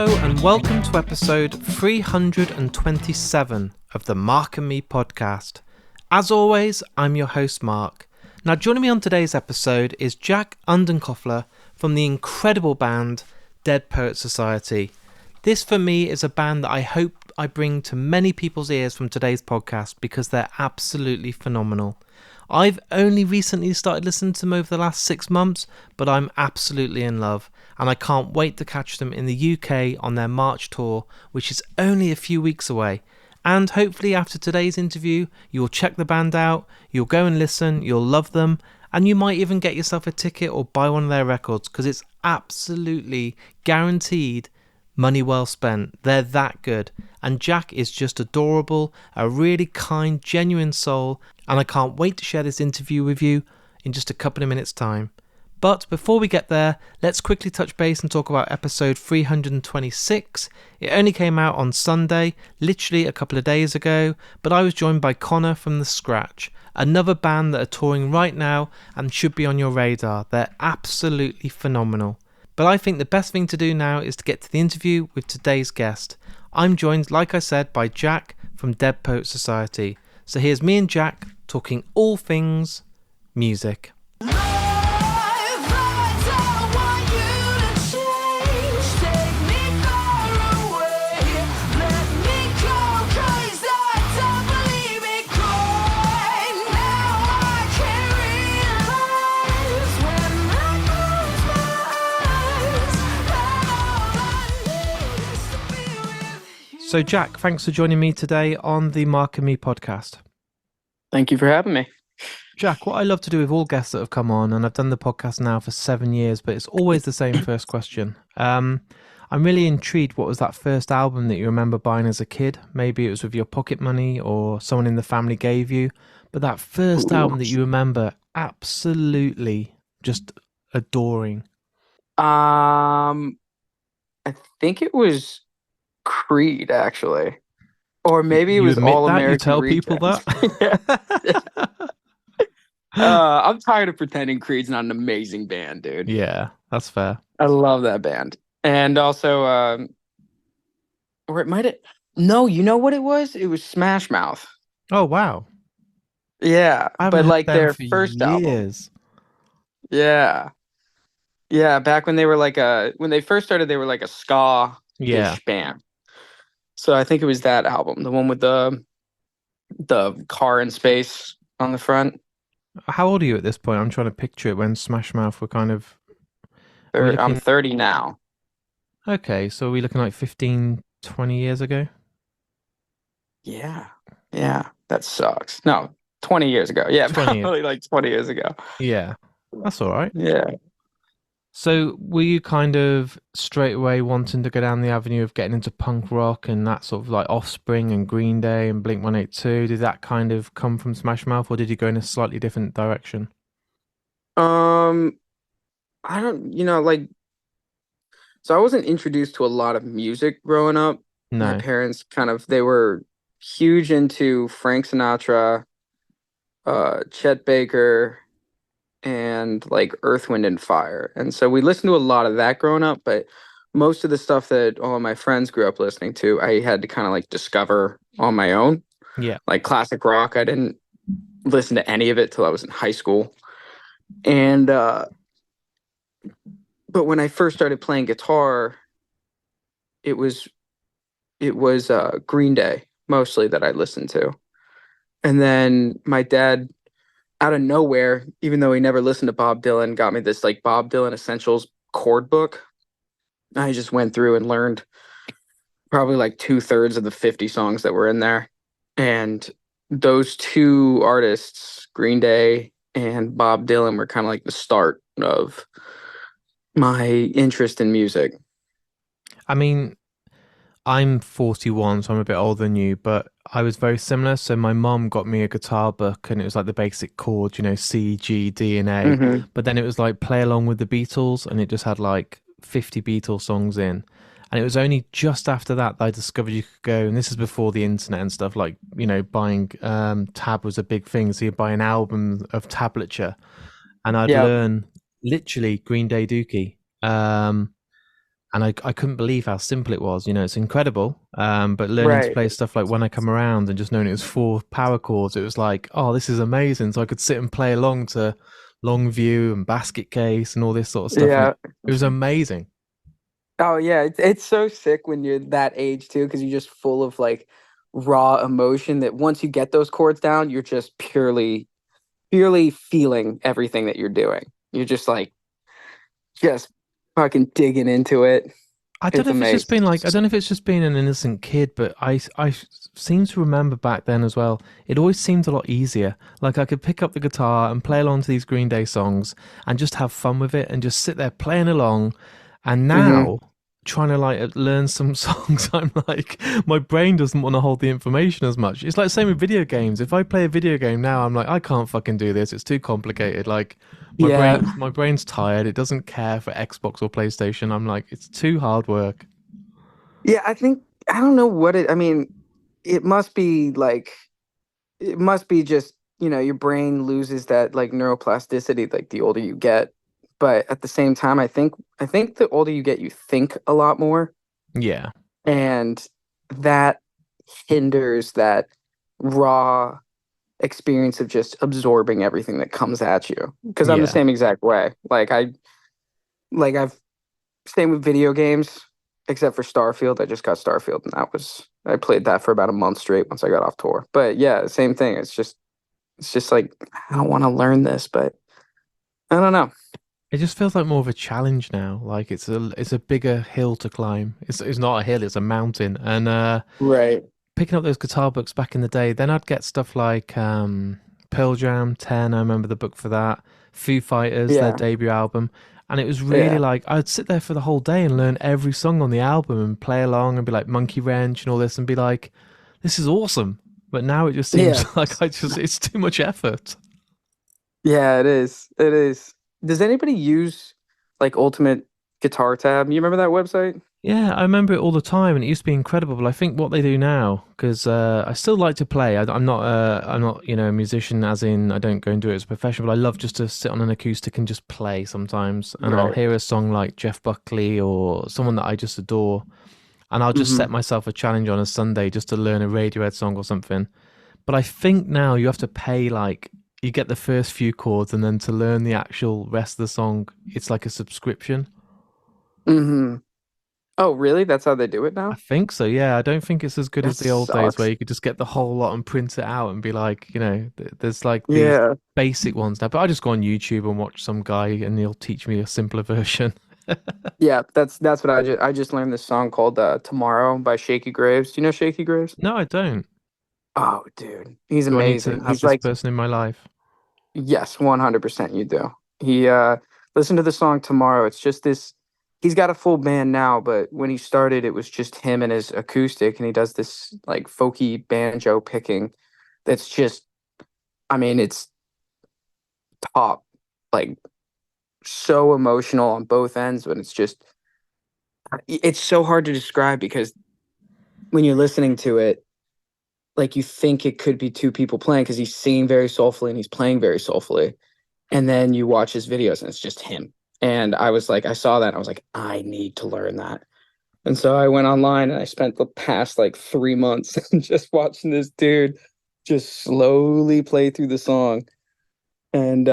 Hello and welcome to episode 327 of the Mark and Me podcast. As always, I'm your host Mark. Now joining me on today's episode is Jack Underkofler from the incredible band Dead Poets Society. This for me is a band that I hope I bring to many people's ears from today's podcast because they're absolutely phenomenal. I've only recently started listening to them over the last 6 months, but I'm absolutely in love, and I can't wait to catch them in the UK on their March tour, which is only a few weeks away. And hopefully after today's interview, you'll check the band out, you'll go and listen, you'll love them, and you might even get yourself a ticket or buy one of their records, because it's absolutely guaranteed money well spent. They're that good. And Jack is just adorable, a really kind, genuine soul, and I can't wait to share this interview with you in just a couple of minutes' time. But before we get there, let's quickly touch base and talk about episode 326. It only came out on Sunday, literally a couple of days ago, but I was joined by Connor from The Scratch, another band that are touring right now and should be on your radar. They're absolutely phenomenal. But I think the best thing to do now is to get to the interview with today's guest. I'm joined, like I said, by Jack from Dead Poets Society. So here's me and Jack talking all things music. So Jack, thanks for joining me today on the Mark and Me podcast. Thank you for having me. Jack, what I love to do with all guests that have come on, and I've done the podcast now for 7 years, but it's always the same first question. I'm really intrigued, what was that first album that you remember buying as a kid? Maybe it was with your pocket money or someone in the family gave you, but that first album that you remember absolutely just adoring. I think it was Creed, actually. Or maybe it was All American. You tell people that? I'm tired of pretending Creed's not an amazing band, dude. Yeah, that's fair. I love that band. And also, or it might have... No, you know what it was? It was Smash Mouth. Oh, wow. Yeah, but like their first album. Yeah. Yeah, back when they were like when they first started, they were like a ska-ish band. So I think it was that album, the one with the car in space on the front. How old are you at this point? I'm trying to picture it when Smash Mouth were kind of... I'm 30 now. Okay, so are we looking like 15, 20 years ago? Yeah, that sucks. No, 20 years ago. Yeah, probably like 20 years ago. Yeah, that's all right. Yeah. So were you kind of straight away wanting to go down the avenue of getting into punk rock and that sort of like Offspring and Green Day and Blink-182? Did that kind of come from Smash Mouth, or did you go in a slightly different direction? I don't, so I wasn't introduced to a lot of music growing up. No. My parents they were huge into Frank Sinatra, Chet Baker, and like Earth, Wind, and Fire. And so we listened to a lot of that growing up, but most of the stuff that all of my friends grew up listening to, I had to kind of like discover on my own. Yeah. Like classic rock, I didn't listen to any of it till I was in high school. And but when I first started playing guitar, it was Green Day mostly that I listened to. And then my dad, out of nowhere, even though he never listened to Bob Dylan, got me this like Bob Dylan Essentials chord book. I just went through and learned probably like 2/3 of the 50 songs that were in there. And those two artists, Green Day and Bob Dylan, were kind of like the start of my interest in music. I mean, I'm 41, so I'm a bit older than you, but I was very similar. So my mum got me a guitar book and it was like the basic chords, C, G, D, and A. Mm-hmm. But then it was like play along with the Beatles, and it just had like 50 Beatles songs in. And it was only just after that I discovered you could go, and this is before the internet and stuff, like, buying tab was a big thing. So you'd buy an album of tablature, and I'd learn literally Green Day Dookie. and I couldn't believe how simple it was. You know, it's incredible. But learning to Right. play stuff like When I Come Around and just knowing it was four power chords, it was like, oh, this is amazing. So I could sit and play along to Long View and Basket Case and all this sort of stuff, and Yeah. it was amazing. Oh yeah, it's so sick when you're that age too, because you're just full of like raw emotion that once you get those chords down, you're just purely feeling everything that you're doing. You're just like just fucking digging into it. I don't It's know if it's just amazing. been like I don't know if it's just being an innocent kid, but I seem to remember back then as well. It always seemed a lot easier. Like I could pick up the guitar and play along to these Green Day songs and just have fun with it and just sit there playing along. And Hmm. now trying to like learn some songs, I'm like my brain doesn't want to hold the information as much. It's like the same with video games. If I play a video game now, I'm like I can't fucking do this. It's too complicated. Like Yeah. my brain's tired. It doesn't care for Xbox or PlayStation. I'm like, it's too hard work. Yeah, I think I don't know what it I mean, it must be like it must be just, your brain loses that like neuroplasticity like the older you get. But at the same time, I think the older you get, you think a lot more. Yeah, And that hinders that raw experience of just absorbing everything that comes at you. Because I'm the yeah. same exact way. I've same with video games, except for Starfield. I just got Starfield, and I played that for about a month straight once I got off tour. But yeah, same thing. It's just like I don't want to learn this, but I don't know. It just feels like more of a challenge now. Like it's a bigger hill to climb. It's not a hill, it's a mountain. And Right. picking up those guitar books back in the day, then I'd get stuff like Pearl Jam 10, I remember the book for that, Foo Fighters, their Yeah. debut album. And it was really Yeah. like I'd sit there for the whole day and learn every song on the album and play along and be like Monkey Wrench and all this and be like, this is awesome. But now it just seems Yeah. like it's too much effort. Yeah, it is. It is. Does anybody use like Ultimate Guitar Tab? You remember that website? Yeah, I remember it all the time, and it used to be incredible. But I think what they do now, because I still like to play. I'm not, a musician, as in I don't go and do it as a profession. But I love just to sit on an acoustic and just play sometimes. And I'll Right. hear a song like Jeff Buckley or someone that I just adore, and I'll just set Hmm. myself a challenge on a Sunday just to learn a Radiohead song or something. But I think now you have to pay like you get the first few chords, and then to learn the actual rest of the song, it's like a subscription. Hmm. Oh, really? That's how they do it I now? think so, yeah. I don't think it's as good That as the old days where sucks. you could just get the whole lot and print it out and be like, there's like these Yeah. basic ones now. But I just go on YouTube and watch some guy and he'll teach me a simpler version. Yeah, that's what I just learned this song called Tomorrow by Shaky Graves. Do you know Shaky Graves? No, I don't. Oh, dude. He's Do I need to amazing. have He's this like, person in my life? yes, 100% you do. He listen to the song Tomorrow. It's just this he's got a full band now, but when he started it was just him and his acoustic and he does this like folky banjo picking that's just I mean, it's top like so emotional on both ends, but it's so hard to describe because when you're listening to it, like you think it could be two people playing because he's singing very soulfully and he's playing very soulfully. And then you watch his videos and it's just him. And I was like, I saw that and I was like, I need to learn that. And so I went online and I spent the past like 3 months just watching this dude just slowly play through the song. And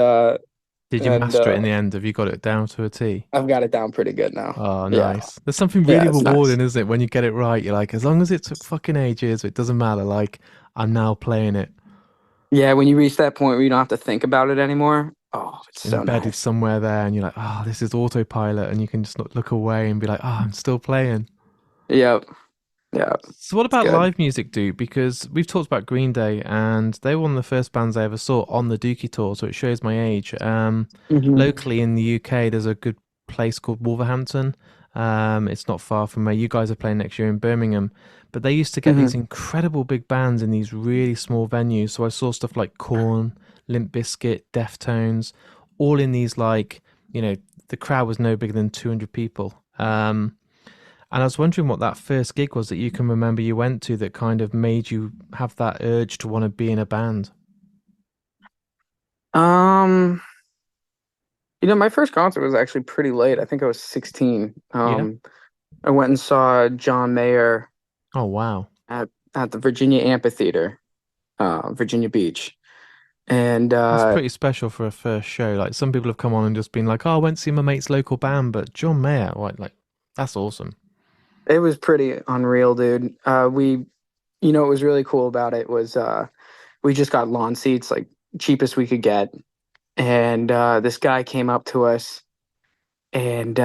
Did you and master it in the end? Have you got it down to a T? I've got it down pretty good now. Oh, Yeah. nice. There's something Yeah, really it's nice. rewarding, isn't it? When you get it right, you're like, as long as it took fucking ages, it doesn't matter. Like, I'm now playing it. Yeah, when you reach that point where you don't have to think about it anymore. Oh, it's so Embedded nice. somewhere there and you're like, oh, this is autopilot. And you can just look away and be like, oh, I'm still playing. Yep. Yeah. So, what It's about good. live music, dude? Because we've talked about Green Day and they were one of the first bands I ever saw on the Dookie tour. So, it shows my age. Hmm. Locally in the UK, there's a good place called Wolverhampton. It's not far from where you guys are playing next year in Birmingham. But they used to get these Hmm. incredible big bands in these really small venues. So, I saw stuff like Korn, Limp Bizkit, Deftones, all in these like, you know, the crowd was no bigger than 200 people. And I was wondering what that first gig was that you can remember you went to that kind of made you have that urge to want to be in a band. Um, my first concert was actually pretty late. I think I was 16. Yeah. I went and saw John Mayer Oh wow. at the Virginia Amphitheater, Virginia Beach, and That's pretty special for a first show. Like some people have come on and just been like, "Oh, I went to see my mate's local band," but John Mayer, like that's awesome. it was pretty unreal, dude. What was really cool about it was we just got lawn seats, like cheapest we could get, and this guy came up to us, and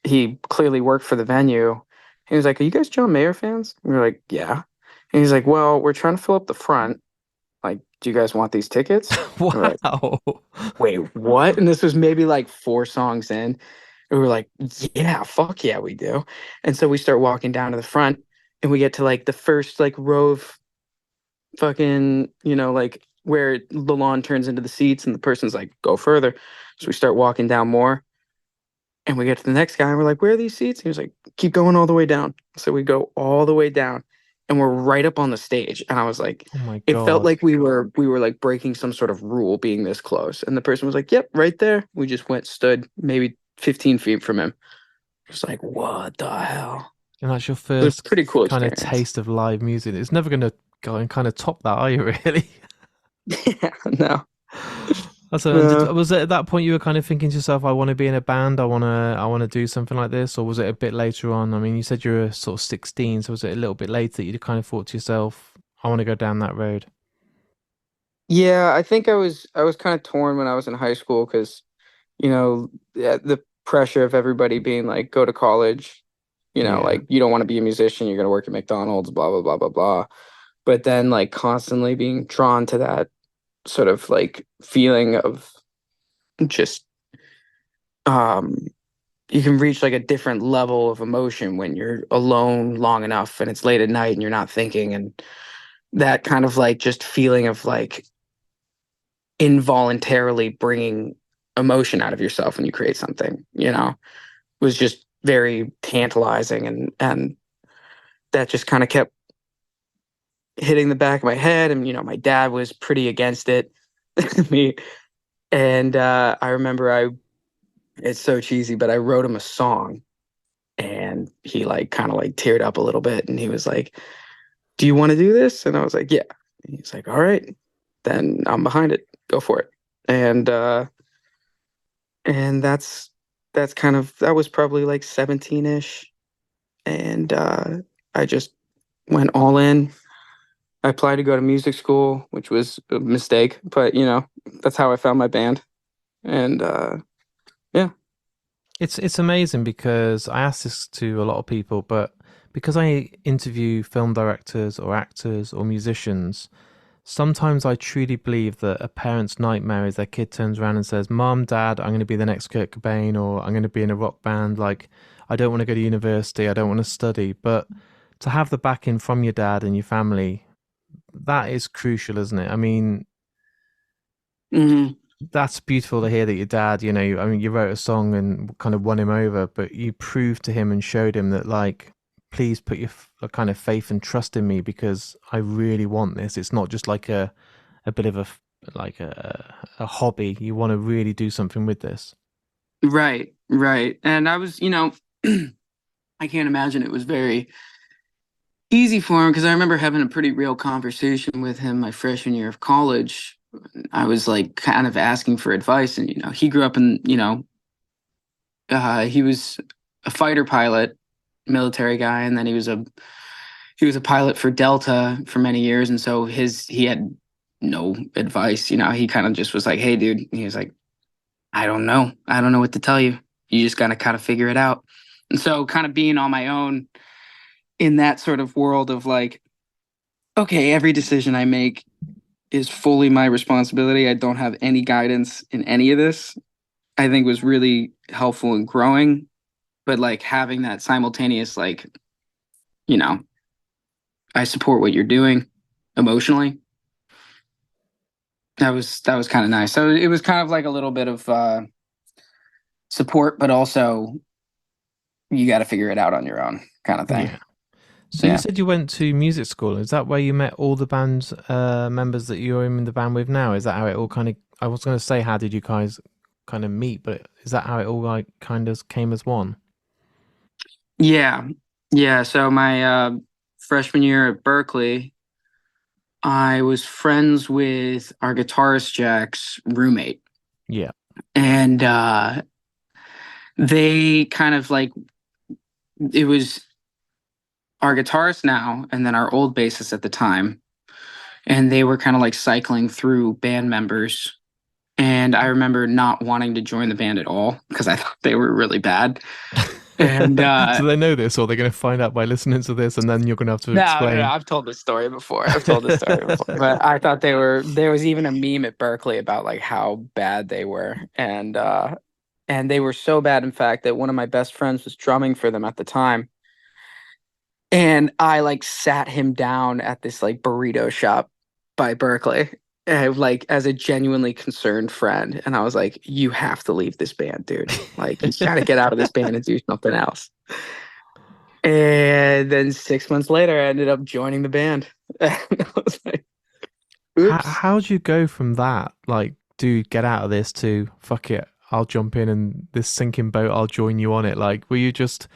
he clearly worked for the venue. He was like, "Are you guys John Mayer fans?" We were like, "Yeah." And he's like, "Well, we're trying to fill up the front. Like, do you guys want these tickets?" And we're like, Wow. "Wait, what?" And this was maybe like four songs in. And we were like, "Yeah, fuck yeah, we do." And so we start walking down to the front, and we get to like the first like row of fucking, like where the lawn turns into the seats, and the person's like, "Go further." So we start walking down more, and we get to the next guy, and we're like, "Where are these seats?" He was like, "Keep going all the way down." So we go all the way down, and we're right up on the stage. And I was like, Oh my it felt god. like we were like breaking some sort of rule being this close. And the person was like, "Yep, right there." We just stood maybe 15 feet from him. It's like, what the hell? And that's your It was a first pretty cool kind of experience. taste of live music. It's never going to go and kind of top that, are you, really? Yeah, no. So, and No. was it at that point you were kind of thinking to yourself, I want to be in a band, I want to do something like this, or was it a bit later on? I mean, you said you were sort of 16, so was it a little bit later that you kind of thought to yourself, I want to go down that road? Yeah, I think I was kind of torn when I was in high school because, the pressure of everybody being like, go to college, Yeah. like you don't want to be a musician, you're gonna work at McDonald's, blah blah blah blah blah. But then like constantly being drawn to that sort of like feeling of just um you can reach like a different level of emotion when you're alone long enough and it's late at night and you're not thinking, and that kind of like just feeling of like involuntarily bringing emotion out of yourself when you create something, was just very tantalizing, and that just kind of kept hitting the back of my head. And my dad was pretty against it. Me. And I remember I it's so cheesy, but I wrote him a song, and he like kind of like teared up a little bit, and he was like, "Do you want to do this?" And I was like, "Yeah." And he's like, "All right, then I'm behind it. Go for it." And that's kind of that was probably like 17-ish. And I just went all in. I applied to go to music school, which was a mistake, but that's how I found my band. And yeah. It's amazing because I ask this to a lot of people, but because I interview film directors or actors or musicians, sometimes I truly believe that a parent's nightmare is their kid turns around and says, "Mom, Dad, I'm going to be the next Kurt Cobain, or I'm going to be in a rock band. Like, I don't want to go to university. I don't want to study." But to have the backing from your dad and your family, that is crucial, isn't it? I mean, Hmm. that's beautiful to hear that your dad, I mean, you wrote a song and kind of won him over, but you proved to him and showed him that, like, please put your kind of faith and trust in me because I really want this. It's not just like a bit of like a hobby. You want to really do something with this. Right, right. And I was, I can't imagine it was very easy for him because I remember having a pretty real conversation with him my freshman year of college. I was like kind of asking for advice, and he grew up in, he was a fighter pilot, military guy, and then he was a pilot for Delta for many years, and so he had no advice. He kind of just was like, "Hey, dude," he was like, I don't know what to tell you. You just gotta kind of figure it out." And so, kind of being on my own in that sort of world of like, okay, every decision I make is fully my responsibility. I don't have any guidance in any of this. I think was really helpful in growing, but like having that simultaneous like, you know, I support what you're doing emotionally. That was kind of nice. So it was kind of like a little bit of support, but also you got to figure it out on your own kind of thing. Yeah. So you Yeah. said you went to music school. Is that where you met all the band members that you're in the band with now? Is that how it all kind of? I was going to say, how did you guys kind of meet? But is that how it all like kind of came as one? Yeah. Yeah. So my freshman year at Berkeley, I was friends with our guitarist Jack's roommate. Yeah. And they kind of like it was our guitarist now and then our old bassist at the time. And they were kind of like cycling through band members. And I remember not wanting to join the band at all because I thought they were really bad. And So they know this, or they're going to find out by listening to this, and then you're going to have to no, explain. I've told this story before. I've told this story before. But I thought they were there was even a meme at Berkeley about like how bad they were. And they were so bad, in fact, that one of my best friends was drumming for them at the time. And I like sat him down at this like burrito shop by Berkeley, like as a genuinely concerned friend. And I was like, you have to leave this band, dude. Like, you gotta get out of this band and do something else. And then 6 months later, I ended up joining the band. And I was like, oops. How'd you go from that, like, dude, get out of this, to fuck it, I'll jump in and this sinking boat, I'll join you on it? Like, were you just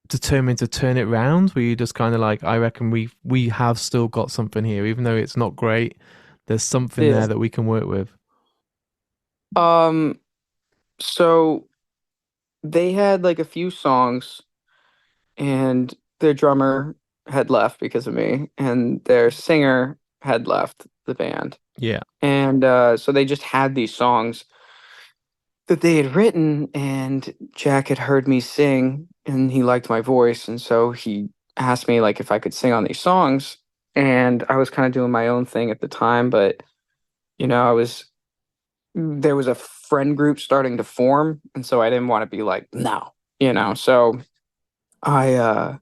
determined to turn it round? Were you just kind of like, I reckon we have still got something here, even though it's not great, there's something Yeah. there that we can work with? Um, so they had like a few songs, and their drummer had left because of me, and their singer had left the band. Yeah. And so they just had these songs that they had written, and Jack had heard me sing, and he liked my voice, and so he asked me like if I could sing on these songs. And I was kind of doing my own thing at the time, but I was there was a friend group starting to form, and so I didn't want to be like, no, so I uh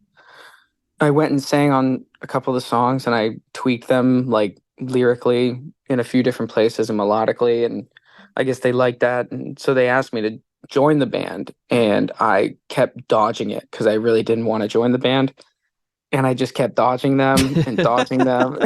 I went and sang on a couple of the songs, and I tweaked them like lyrically in a few different places and melodically, and I guess they liked that, and so they asked me to join the band, and I kept dodging it because I really didn't want to join the band, and I just kept dodging them and dodging them.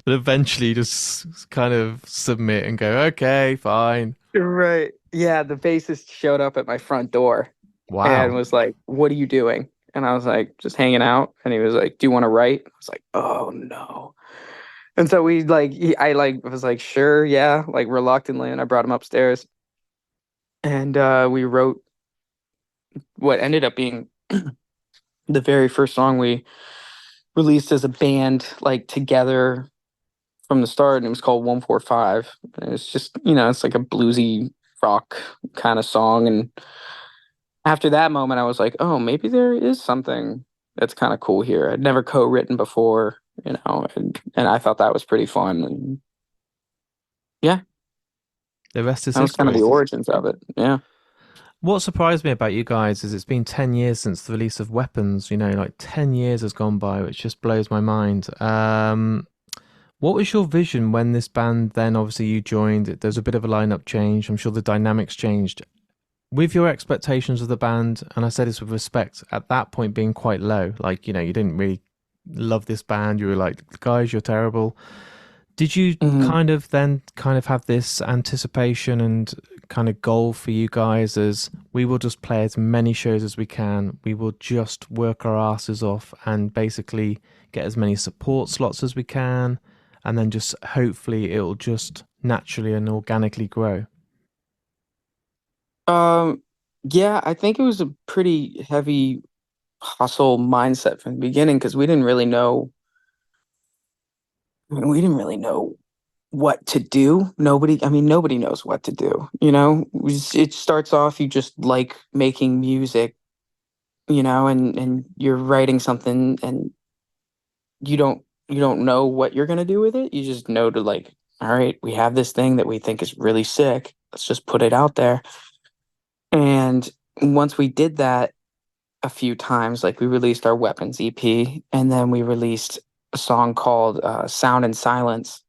But eventually just kind of submit and go, okay, fine. Right. Yeah, the bassist showed up at my front door and Wow. was like, "What are you doing?" And I was like, "Just hanging out." And he was like, "Do you want to write?" I was like, "Oh no." And so I like was like, "Sure, yeah," like reluctantly, and I brought him upstairs, and we wrote what ended up being the very first song we released as a band, like together from the start, and it was called 145. And it's just, it's like a bluesy rock kind of song. And after that moment, I was like, oh, maybe there is something that's kind of cool here. I'd never co-written before, and I thought that was pretty fun. And yeah, The rest is that was kind of history. the origins of it. Yeah. What surprised me about you guys is it's been 10 years since the release of Weapons. Like 10 years has gone by, which just blows my mind. What was your vision when this band, then obviously you joined? There's a bit of a lineup change. I'm sure the dynamics changed. With your expectations of the band, and I say this with respect, at that point being quite low, like, you didn't really love this band. You were like, guys, you're terrible. Did you Mhm. kind of have this anticipation and kind of goal for you guys as we will just play as many shows as we can. We will just work our asses off and basically get as many support slots as we can, and then just hopefully it'll just naturally and organically grow. Um, yeah, I think it was a pretty heavy hustle mindset from the beginning because we didn't really know what to do. Nobody knows what to do. It starts off, you just like making music, and you're writing something, and you don't know what you're gonna do with it. You just know to like, all right, we have this thing that we think is really sick. Let's just put it out there. And once we did that a few times, like we released our Weapons EP, and then we released a song called Sound and Silence.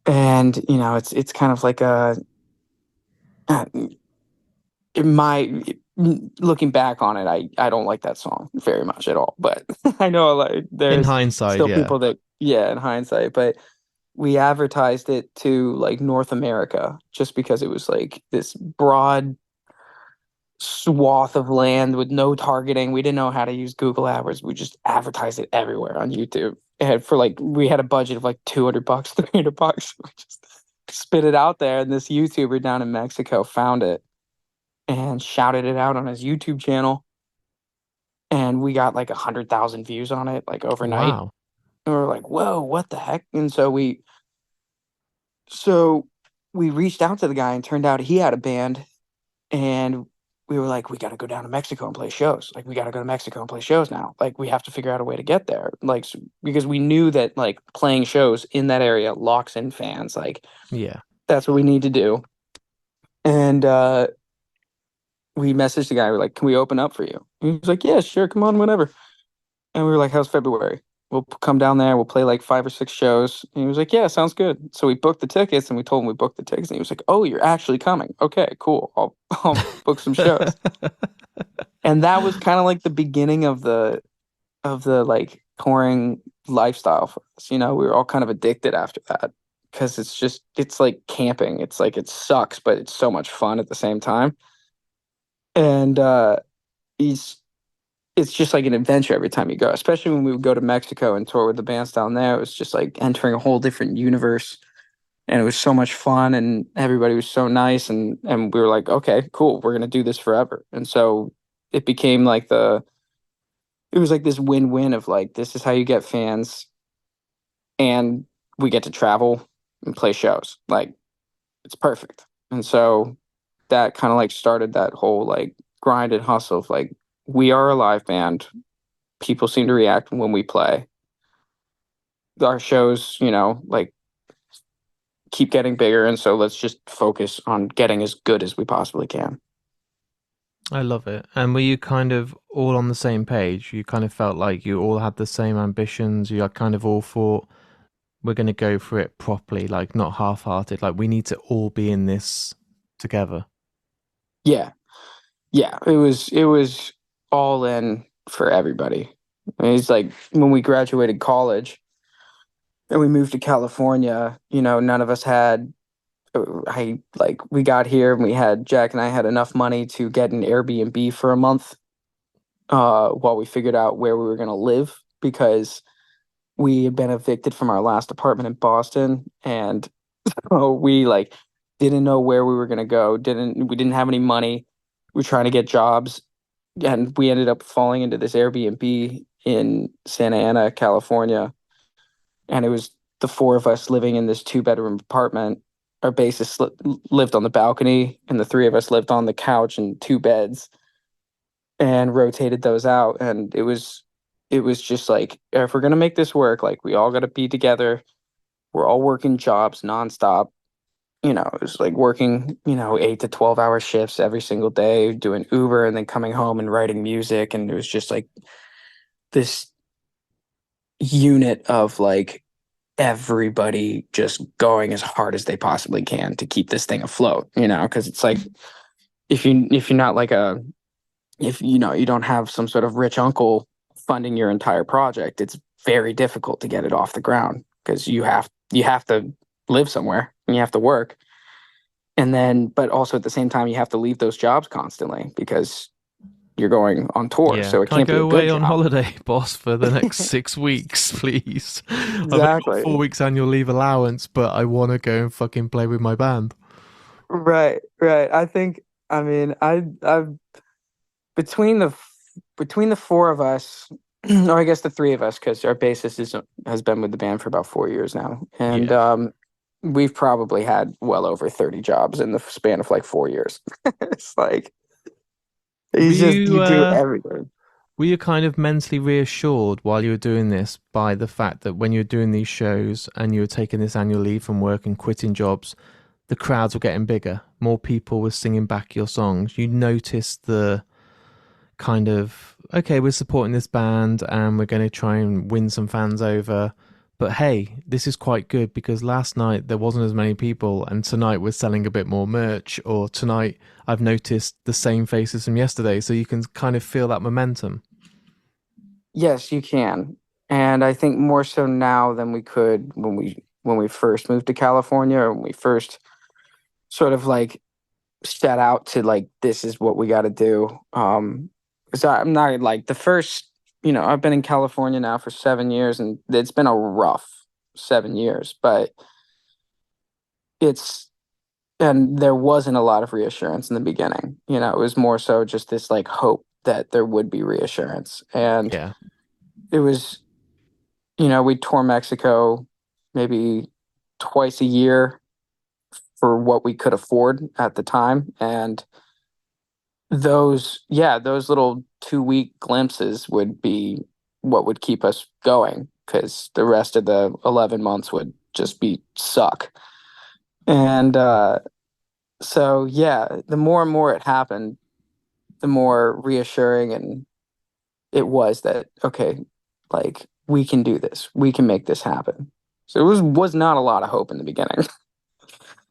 And it's kind of like uh, in my looking back on it, I don't like that song very much at all. But I know like In there's hindsight, still yeah. people that, yeah, in hindsight. But we advertised it to like North America just because it was like this broad. swath of land with no targeting. We didn't know how to use Google AdWords. We just advertised it everywhere on YouTube. And for like, we had a budget of like $200, $300. We just spit it out there, and this YouTuber down in Mexico found it and shouted it out on his YouTube channel, and we got like 100,000 views on it like overnight. Wow. And we were like, "Whoa, what the heck?" And so we reached out to the guy, and turned out he had a band, and we were like, "We got to go down to Mexico and play shows. Like, we got to go to Mexico and play shows now. Like, we have to figure out a way to get there. Like, because we knew that like playing shows in that area locks in fans. Like, Yeah. that's what we need to do." And we messaged the guy. We're like, "Can we open up for you?" He was like, "Yeah, sure, come on, whenever." And we were like, "How's February? We'll come down there. We'll play like 5 or 6 shows." And he was like, "Yeah, sounds good." So we booked the tickets, and we told him we booked the tickets. And he was like, "Oh, you're actually coming? Okay, cool. I'll book some shows." And that was kind of like the beginning of the like touring lifestyle for us. You know, we were all kind of addicted after that, because it's like camping. It's like, it sucks, but it's so much fun at the same time. And he's it's just like an adventure every time you go, especially when we would go to Mexico and tour with the bands down there. It was just like entering a whole different universe, and it was so much fun, and everybody was so nice, and we were like, "Okay, cool, we're gonna do this forever." And so it became like it was like this win-win of like, this is how you get fans, and we get to travel and play shows. Like, it's perfect. And so that kind of like started that whole like grind and hustle of like, we are a live band. People seem to react when we play. Our shows, like, keep getting bigger, and so let's just focus on getting as good as we possibly can. I love it. And were you kind of all on the same page? You kind of felt like you all had the same ambitions. You had kind of all thought, we're going to go for it properly, like not half-hearted. Like, we need to all be in this together. Yeah. Yeah. It was all in for everybody. I mean, it's like when we graduated college and we moved to California, none of us had I like we got here, and we had Jack and I had enough money to get an Airbnb for a month, while we figured out where we were going to live, because we had been evicted from our last apartment in Boston, and we like didn't know where we were going to go. We didn't have any money. We were trying to get jobs, and we ended up falling into this Airbnb in Santa Ana, California, and it was the four of us living in this 2-bedroom apartment. Our bassist lived on the balcony, and the three of us lived on the couch and two beds, and rotated those out. And it was just like, if we're gonna make this work, like, we all got to be together. We're all working jobs nonstop. It was like working, 8 to 12 hour shifts every single day, doing Uber, and then coming home and writing music. And it was just like this unit of like everybody just going as hard as they possibly can to keep this thing afloat, because it's like, if you're not like if you don't have some sort of rich uncle funding your entire project, it's very difficult to get it off the ground, because you have to live somewhere, and you have to work. And then, but also at the same time, you have to leave those jobs constantly, because you're going on tour, Yeah. so it Can I can't be go a good away on job. holiday, boss, for the next 6 weeks, please? I've only got Exactly. 4 weeks annual leave allowance, but I want to go and fucking play with my band. Right, right. I mean, I've between between the four of us, or I guess the three of us, because our bassist has been with the band for about 4 years now, and Yeah. we've probably had well over 30 jobs in the span of like 4 years. It's like, Were you you do uh everything. were you kind of mentally reassured while you were doing this by the fact that when you were doing these shows and you were taking this annual leave from work and quitting jobs, the crowds were getting bigger, more people were singing back your songs? You noticed the kind of, okay, we're supporting this band and we're going to try and win some fans over. But hey, this is quite good because last night there wasn't as many people, and tonight we're selling a bit more merch, or tonight I've noticed the same faces from yesterday. So you can kind of feel that momentum. Yes, you can, and I think more so now than we could when we first moved to California, or when we first sort of like set out to like, this is what we got to do. So I'm not like the first, I've been in California now for 7 years, and it's been a rough 7 years, but it's, and there wasn't a lot of reassurance in the beginning. It was more so just this like hope that there would be reassurance. And Yeah. it was, we tour Mexico maybe twice a year for what we could afford at the time. And those little 2 week glimpses would be what would keep us going, because the rest of the 11 months would just be suck. And so, yeah, the more and more it happened, the more reassuring and it was that, okay, like we can do this, we can make this happen. So it was not a lot of hope in the beginning.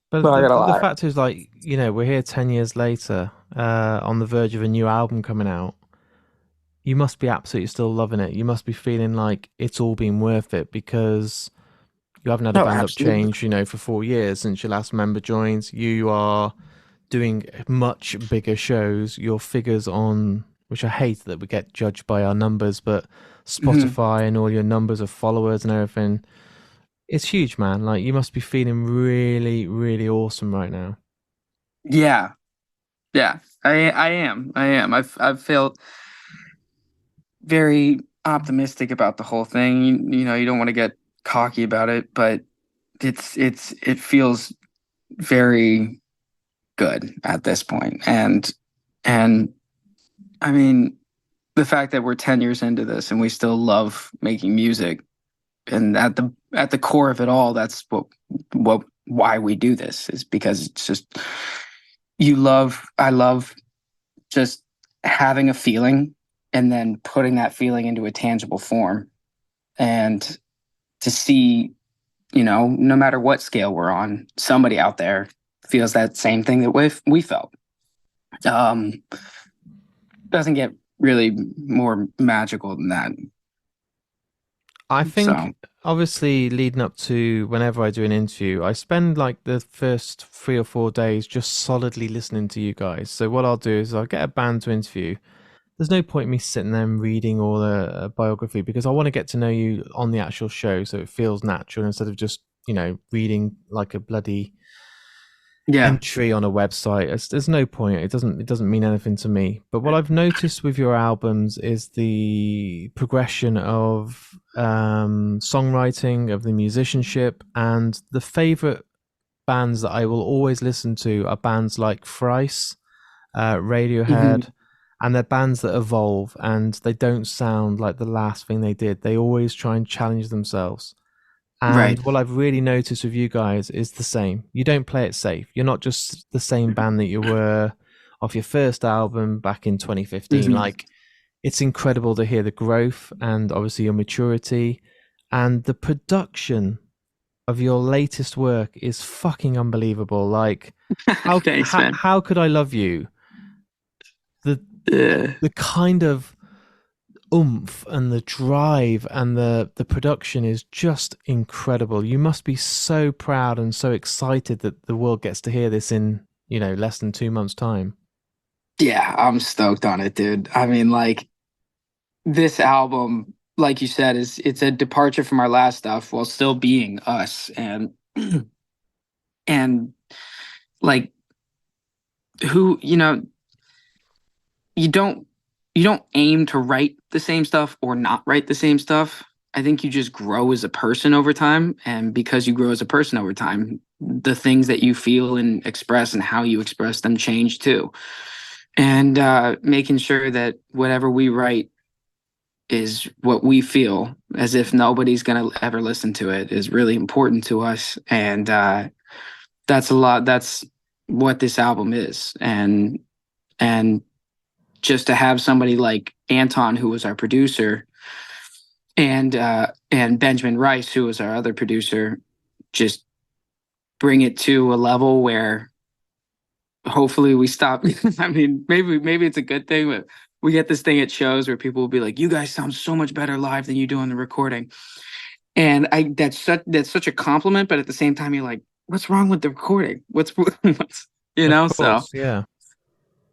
But Not gonna the lie. fact is, like, we're here 10 years later, on the verge of a new album coming out. You must be absolutely still loving it. You must be feeling like it's all been worth it, because you haven't had a No, band up absolutely. change, for 4 years since your last member joins. You are doing much bigger shows. Your figures on, which I hate that we get judged by our numbers, but Mhm. Spotify and all your numbers of followers and everything, it's huge, man. Like, you must be feeling really, really awesome right now. Yeah, yeah. I am. I've felt very optimistic about the whole thing. You don't want to get cocky about it, but it feels very good at this point. And I mean, the fact that we're 10 years into this and we still love making music, and at the core of it all, that's what why we do this, is because it's just, I love just having a feeling and then putting that feeling into a tangible form, and to see, no matter what scale we're on, somebody out there feels that same thing that we felt. Um, doesn't get really more magical than that. I So think, obviously, leading up to whenever I do an interview, I spend like the first 3 or 4 days just solidly listening to you guys. So what I'll do is I'll get a band to interview. There's no point in me sitting there and reading all a biography, because I want to get to know you on the actual show, so it feels natural instead of just reading like a bloody yeah. entry on a website. There's no point. It doesn't mean anything to me. But what I've noticed with your albums is the progression of songwriting, of the musicianship, and the favorite bands that I will always listen to are bands like Thrice, Hmm. Radiohead, and they're bands that evolve and they don't sound like the last thing they did. They always try and challenge themselves. And Right. what I've really noticed with you guys is the same. You don't play it safe. You're not just the same band that you were off your first album back in 2015. Hmm. Like, it's incredible to hear the growth and obviously your maturity, and the production of your latest work is fucking unbelievable. Like, how Thanks, how man. how could I love you? The Yeah. the kind of oomph and the drive and the production is just incredible. You must be so proud and so excited that the world gets to hear this in, less than 2 months' time. Yeah, I'm stoked on it, dude. I mean, like, this album, like you said, is it's a departure from our last stuff while still being us. And like, who, you don't you don't aim to write the same stuff or not write the same stuff. I think you just grow as a person over time, and because you grow as a person over time, the things that you feel and express and how you express them change too. And making sure that whatever we write is what we feel, as if nobody's going to ever listen to it, is really important to us. And that's a lot. That's what this album is. And just to have somebody like Anton, who was our producer, and Benjamin Rice, who was our other producer, just bring it to a level where hopefully we stop. I mean, maybe it's a good thing, but we get this thing at shows where people will be like, "You guys sound so much better live than you do on the recording," and I that's such a compliment. But at the same time, you're like, "What's wrong with the recording? What's?" you Of know? So course, yeah.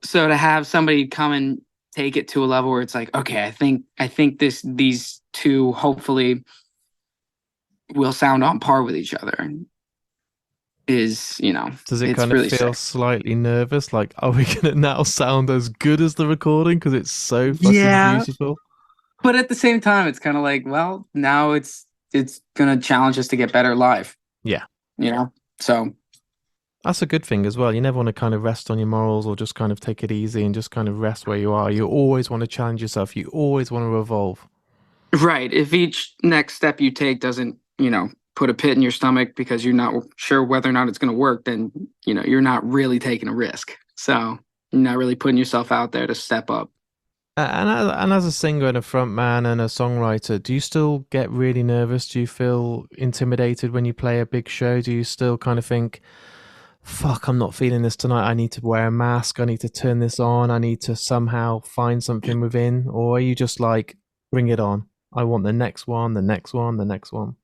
so to have somebody come and take it to a level where it's like, okay, I think these two hopefully will sound on par with each other is, Does it it's kind of really feel sick. slightly nervous? Like, are we gonna now sound as good as the recording because it's so fucking Yeah, beautiful? but at the same time, it's kind of like, well, now it's gonna challenge us to get better live, Yeah. you know. So That's a good thing as well. You never want to kind of rest on your morals or just kind of take it easy and just kind of rest where you are. You always want to challenge yourself. You always want to evolve. right, if each next step you take doesn't, put a pit in your stomach because you're not sure whether or not it's going to work, then you're not really taking a risk. So you're not really putting yourself out there to step up. And as a singer and a front man and a songwriter, do you still get really nervous? Do you feel intimidated when you play a big show? Do you still kind of think, fuck, I'm not feeling this tonight. I need to wear a mask. I need to turn this on. I need to somehow find something within. Or are you just like, bring it on? I want the next one, the next one, the next one.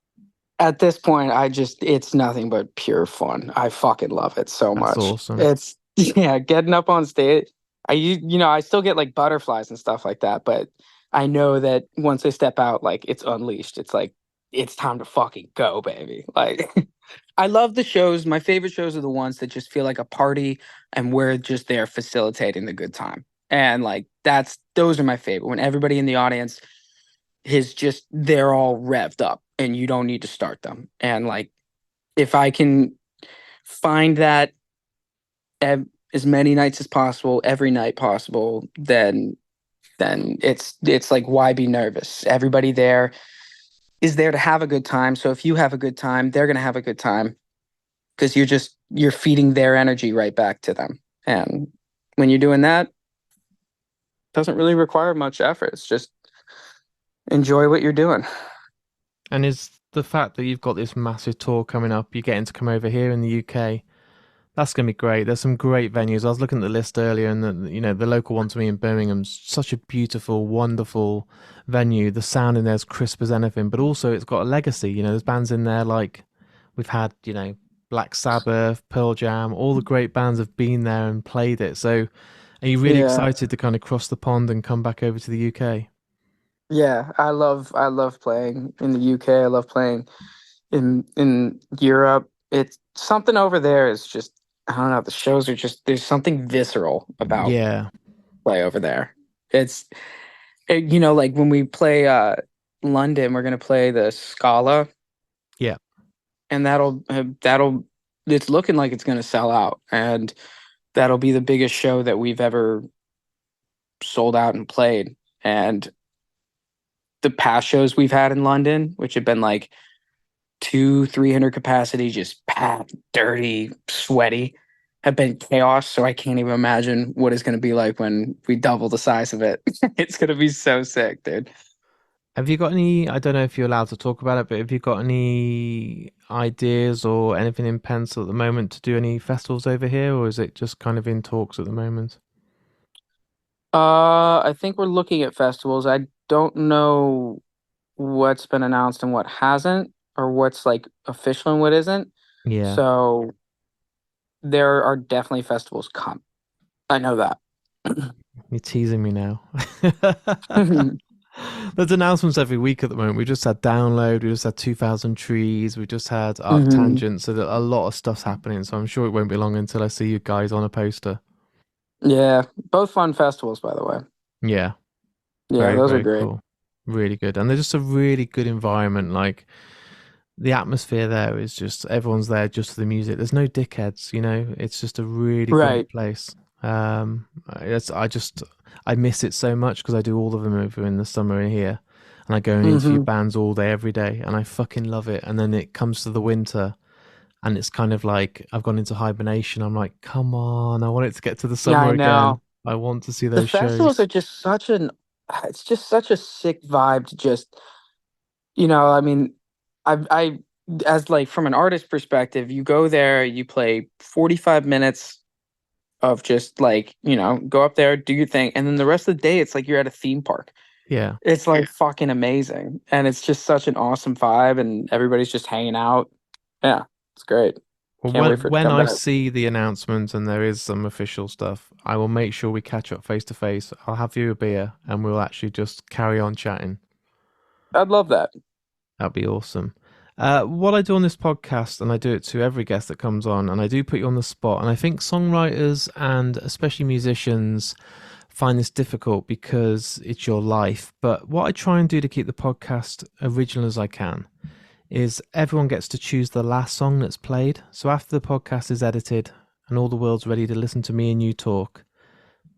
At this point, it's nothing but pure fun. I fucking love it so That's much. awesome. It's, yeah, getting up on stage. I still get like butterflies and stuff like that, but I know that once I step out, like it's unleashed. It's like, it's time to fucking go, baby. Like, I love the shows. My favorite shows are the ones that just feel like a party and we're just there facilitating the good time. And like, those are my favorite. When everybody in the audience they're all revved up and you don't need to start them. And like, if I can find that as many nights as possible, every night possible, then it's like, why be nervous? Everybody there is there to have a good time. So if you have a good time, they're gonna have a good time because you're feeding their energy right back to them. And when you're doing that, it doesn't really require much effort. It's just enjoy what you're doing. And is the fact that you've got this massive tour coming up, you're getting to come over here in the UK, that's going to be great. There's some great venues. I was looking at the list earlier, and the local one to me in Birmingham's such a beautiful, wonderful venue. The sound in there's crisp as anything, but also it's got a legacy. There's bands in there like we've had, Black Sabbath, Pearl Jam, all the great bands have been there and played it. So, are you really Yeah. excited to kind of cross the pond and come back over to the UK? Yeah, I love playing in the UK. I love playing in Europe. It's something over there is just, I don't know, the shows are just, there's something visceral about Yeah, play over there. It's like when we play London, we're gonna play the Scala, yeah. and that'll it's looking like it's gonna sell out, and that'll be the biggest show that we've ever sold out and played. And the past shows we've had in London, which have been like 300 capacity, just packed, dirty, sweaty, have been chaos. So I can't even imagine what it's going to be like when we double the size of it. It's going to be so sick, dude. Have you got any? I don't know if you're allowed to talk about it, but have you got any ideas or anything in pencil at the moment to do any festivals over here, or is it just kind of in talks at the moment? I think we're looking at festivals. I don't know what's been announced and what hasn't, or what's like official and what isn't. Yeah, So there are definitely festivals come. I know that. you're teasing me now. There's announcements every week at the moment. We just had Download, we just had 2000 Trees, we just had Hmm. Arctangent, so that a lot of stuff's happening. So I'm sure it won't be long until I see you guys on a poster. Yeah, both fun festivals, by the way. Yeah, Yeah, very, those are very great. cool. Really good. And they're just a really good environment. Like, the atmosphere there is just everyone's there just for the music. There's no dickheads. It's just a really great Right. place. I miss it so much because I do all of them over in the summer in here, and I go and interview Hmm. bands all day every day, and I fucking love it. And then it comes to the winter, and it's kind of like I've gone into hibernation. I'm like, come on, I want it to get to the Yeah, summer I again. know. I want to see The those festivals shows. are just it's just such a sick vibe to just, I mean, I, as like from an artist perspective, you go there, you play 45 minutes of just like, go up there, do your thing. And then the rest of the day, it's like you're at a theme park. Yeah. It's like fucking amazing. And it's just such an awesome vibe and everybody's just hanging out. Yeah, it's great. Well, Can't wait for it to when come I back. see the announcement and there is some official stuff, I will make sure we catch up face to face. I'll have you a beer and we'll actually just carry on chatting. I'd love that. That'd be awesome. What I do on this podcast, and I do it to every guest that comes on, and I do put you on the spot. And I think songwriters and especially musicians find this difficult because it's your life. But what I try and do to keep the podcast original as I can is everyone gets to choose the last song that's played. So after the podcast is edited and all the world's ready to listen to me and you talk,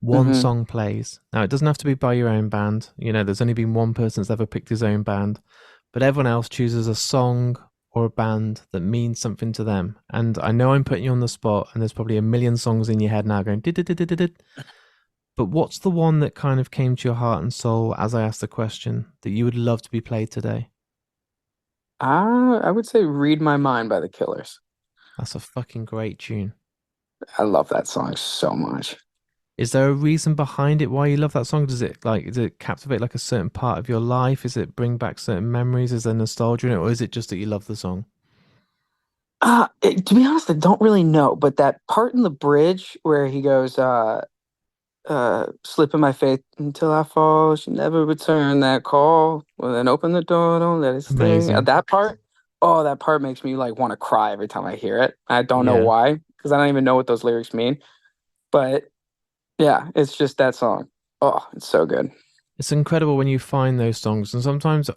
one Hmm. song plays. Now, it doesn't have to be by your own band. You know, there's only been one person that's ever picked his own band, but everyone else chooses a song or a band that means something to them. And I know I'm putting you on the spot, and there's probably a million songs in your head now going did did did did did. But what's the one that kind of came to your heart and soul as I asked the question that you would love to be played today? I would say "Read My Mind" by the Killers. That's a fucking great tune. I love that song so much. Is there a reason behind it why you love that song? Does it captivate like a certain part of your life? Is it bring back certain memories? Is there nostalgia in it, or is it just that you love the song? To be honest, I don't really know, but that part in the bridge where he goes, slip in my faith until I fall, she never return that call. Well, then open the door, don't let it stay. Amazing. That part, oh, that part makes me like want to cry every time I hear it. I don't know Yeah. why, because I don't even know what those lyrics mean. But yeah, it's just that song. Oh, it's so good. It's incredible when you find those songs, and sometimes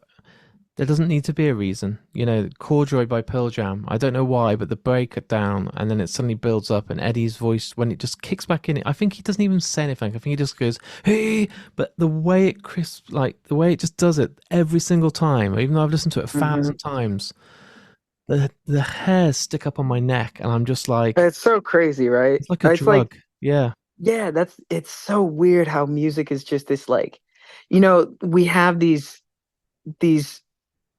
there doesn't need to be a reason. You know, Corduroy by Pearl Jam. I don't know why, but the break it down and then it suddenly builds up, and Eddie's voice when it just kicks back in. I think he doesn't even say anything. I think he just goes, "Hey!" But the way it crisps, like the way it just does it every single time, even though I've listened to it a Hmm. thousand times, the hairs stick up on my neck, and I'm just like, It's so crazy, right? it's like a It's like, drug. Yeah, yeah, it's so weird how music is just this like, we have these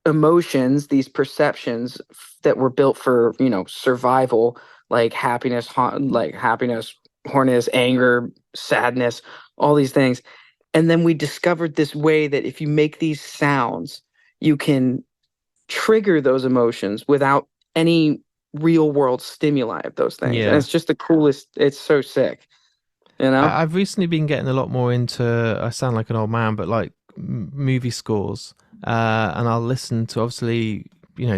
emotions, these perceptions that were built for, survival, like happiness, horniness, anger, sadness, all these things. And then we discovered this way that if you make these sounds, you can trigger those emotions without any real world stimuli of those things. And yeah. it's just the coolest. It's so sick, you know? I've recently been getting a lot more into. I sound like an old man, but like movie scores, and I'll listen to obviously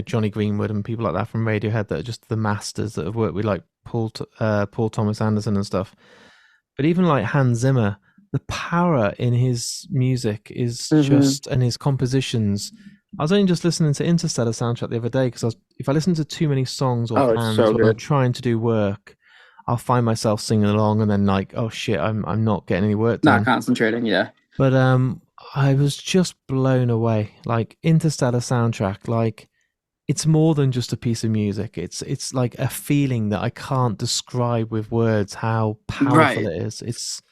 Johnny Greenwood and people like that from Radiohead that are just the masters that have worked with like Paul Thomas Anderson and stuff. But even like Hans Zimmer, the power in his music is Hmm. just and his compositions. I was only just listening to Interstellar soundtrack the other day because if I listen to too many songs or Oh, it's bands so when I'm good. trying to do work, I'll find myself singing along and then like, oh shit, I'm not getting any work Not done. concentrating, yeah. But I was just blown away. Like Interstellar soundtrack, like it's more than just a piece of music. It's like a feeling that I can't describe with words how powerful Right. it is. It's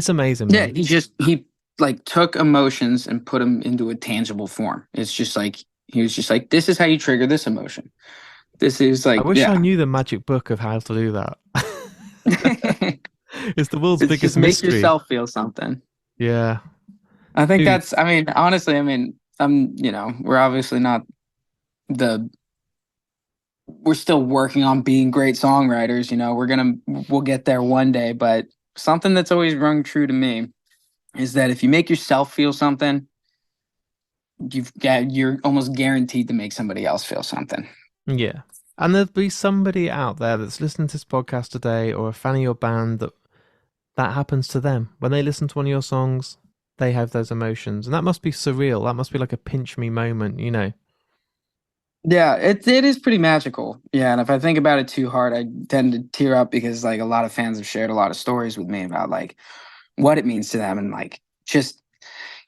amazing, Yeah, man. he like took emotions and put them into a tangible form. It's just like he was just like, this is how you trigger this emotion. This is I like, wish I yeah. knew the magic book of how to do that. It's the world's It's biggest just make mystery. yourself feel something. Yeah. I think Dude, that's, I mean, honestly, I mean, we're obviously not the, we're still working on being great songwriters, we'll get there one day. But something that's always rung true to me is that if you make yourself feel something, you're almost guaranteed to make somebody else feel something. yeah. And there'll be somebody out there that's listening to this podcast today or a fan of your band that happens to them. When they listen to one of your songs, they have those emotions. And that must be surreal. That must be like a pinch me moment. Yeah, it is pretty magical. Yeah, and if I think about it too hard, I tend to tear up because like a lot of fans have shared a lot of stories with me about like what it means to them and like just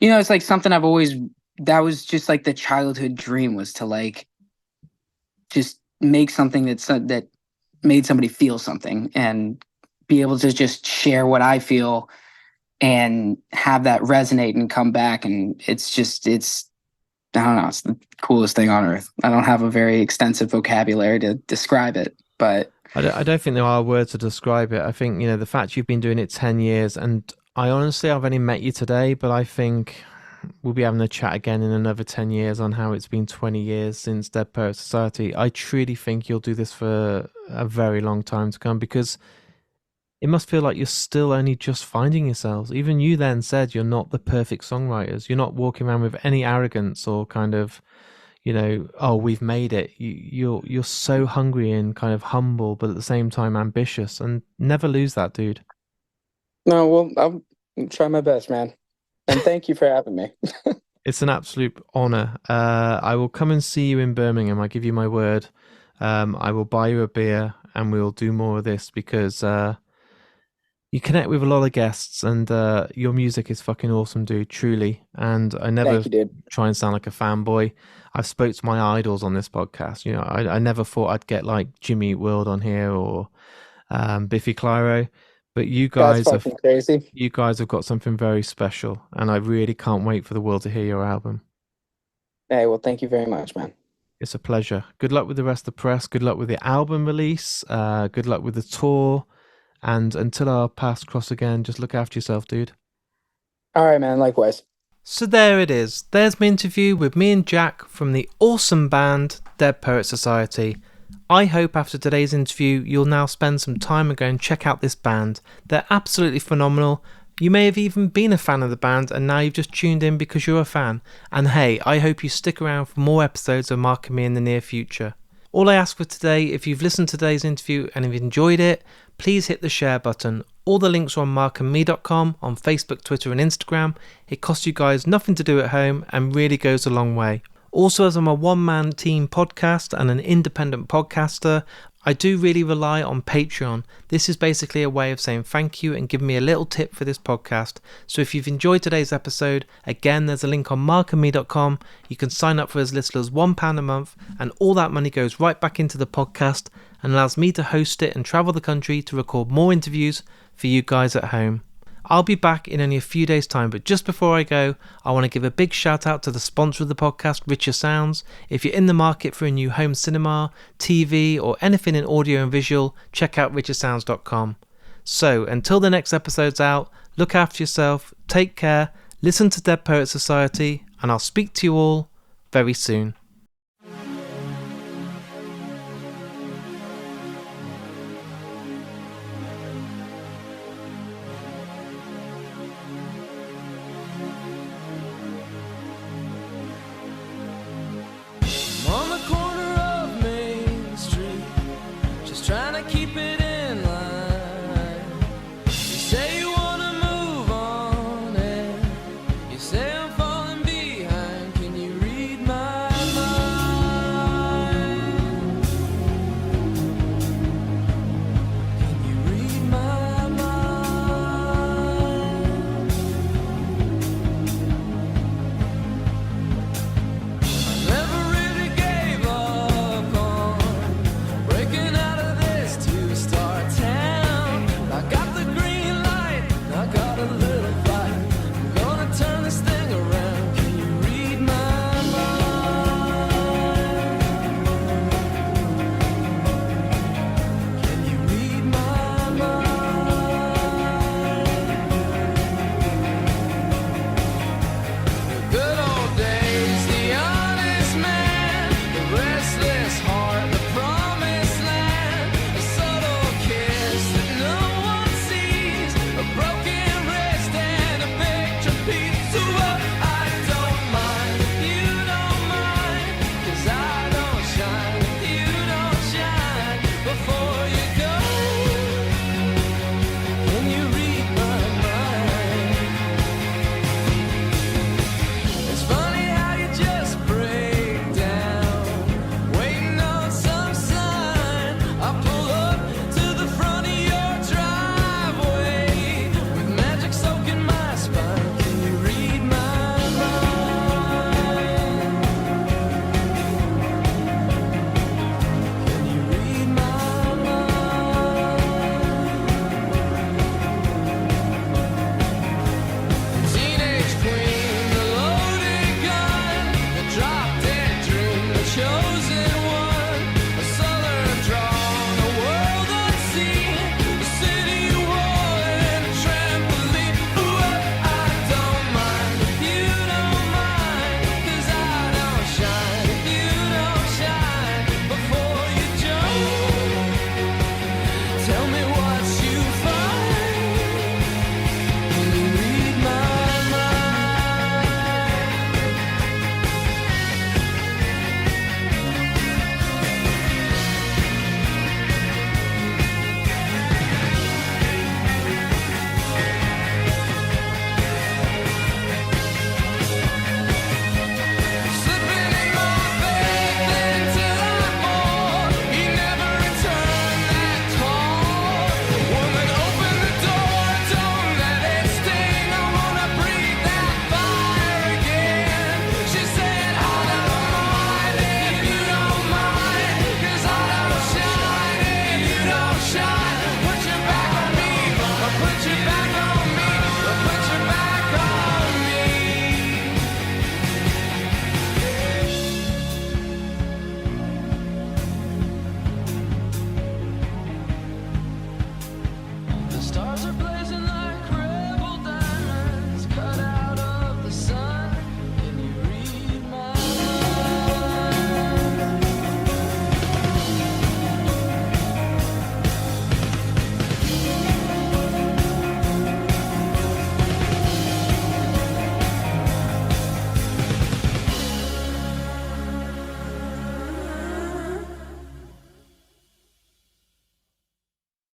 it's like something I've always that was just like the childhood dream was to like just make something that made somebody feel something and be able to just share what I feel and have that resonate and come back and it's I don't know, it's the coolest thing on earth. I don't have a very extensive vocabulary to describe it, but I don't think there are words to describe it. I think, the fact you've been doing it 10 years, and I honestly, I've only met you today, but I think we'll be having a chat again in another 10 years on how it's been 20 years since Dead Poets Society. I truly think you'll do this for a very long time to come, because it must feel like you're still only just finding yourselves. Even you then said you're not the perfect songwriters. You're not walking around with any arrogance or kind of, oh, we've made it. You're so hungry and kind of humble, but at the same time ambitious. And never lose that, dude. No, well, I'll try my best, man. And thank you for having me. It's an absolute honor. I will come and see you in Birmingham. I give you my word. I will buy you a beer and we'll do more of this, because you connect with a lot of guests, and your music is fucking awesome, dude, truly. And I never Thank you, dude. try and sound like a fanboy. I've spoke to my idols on this podcast. I never thought I'd get like Jimmy Eat World on here, or Biffy Clyro, but That's fucking crazy. you guys have got something very special, and I really can't wait for the world to hear your album. Hey, well, thank you very much, man. It's a pleasure. Good luck with the rest of the press. Good luck with the album release. Good luck with the tour. And until our paths cross again, just look after yourself, dude. All right, man. Likewise. So there it is. There's my interview with me and Jack from the awesome band Dead Poets Society. I hope after today's interview you'll now spend some time and go and check out this band. They're absolutely phenomenal. You may have even been a fan of the band and now you've just tuned in because you're a fan. And hey, I hope you stick around for more episodes of Mark and Me in the near future. All I ask for today, if you've listened to today's interview and have enjoyed it, please hit the share button. All the links are on markandme.com, on Facebook, Twitter and Instagram. It costs you guys nothing to do at home and really goes a long way. Also, as I'm a one-man team podcast and an independent podcaster, I do really rely on Patreon. This is basically a way of saying thank you and giving me a little tip for this podcast. So if you've enjoyed today's episode, again, there's a link on markandme.com. You can sign up for as little as £1 a month, and all that money goes right back into the podcast and allows me to host it and travel the country to record more interviews for you guys at home. I'll be back in only a few days' time, but just before I go, I want to give a big shout out to the sponsor of the podcast, Richer Sounds. If you're in the market for a new home cinema, TV, or anything in audio and visual, check out richersounds.com. So, until the next episode's out, look after yourself, take care, listen to Dead Poets Society, and I'll speak to you all very soon.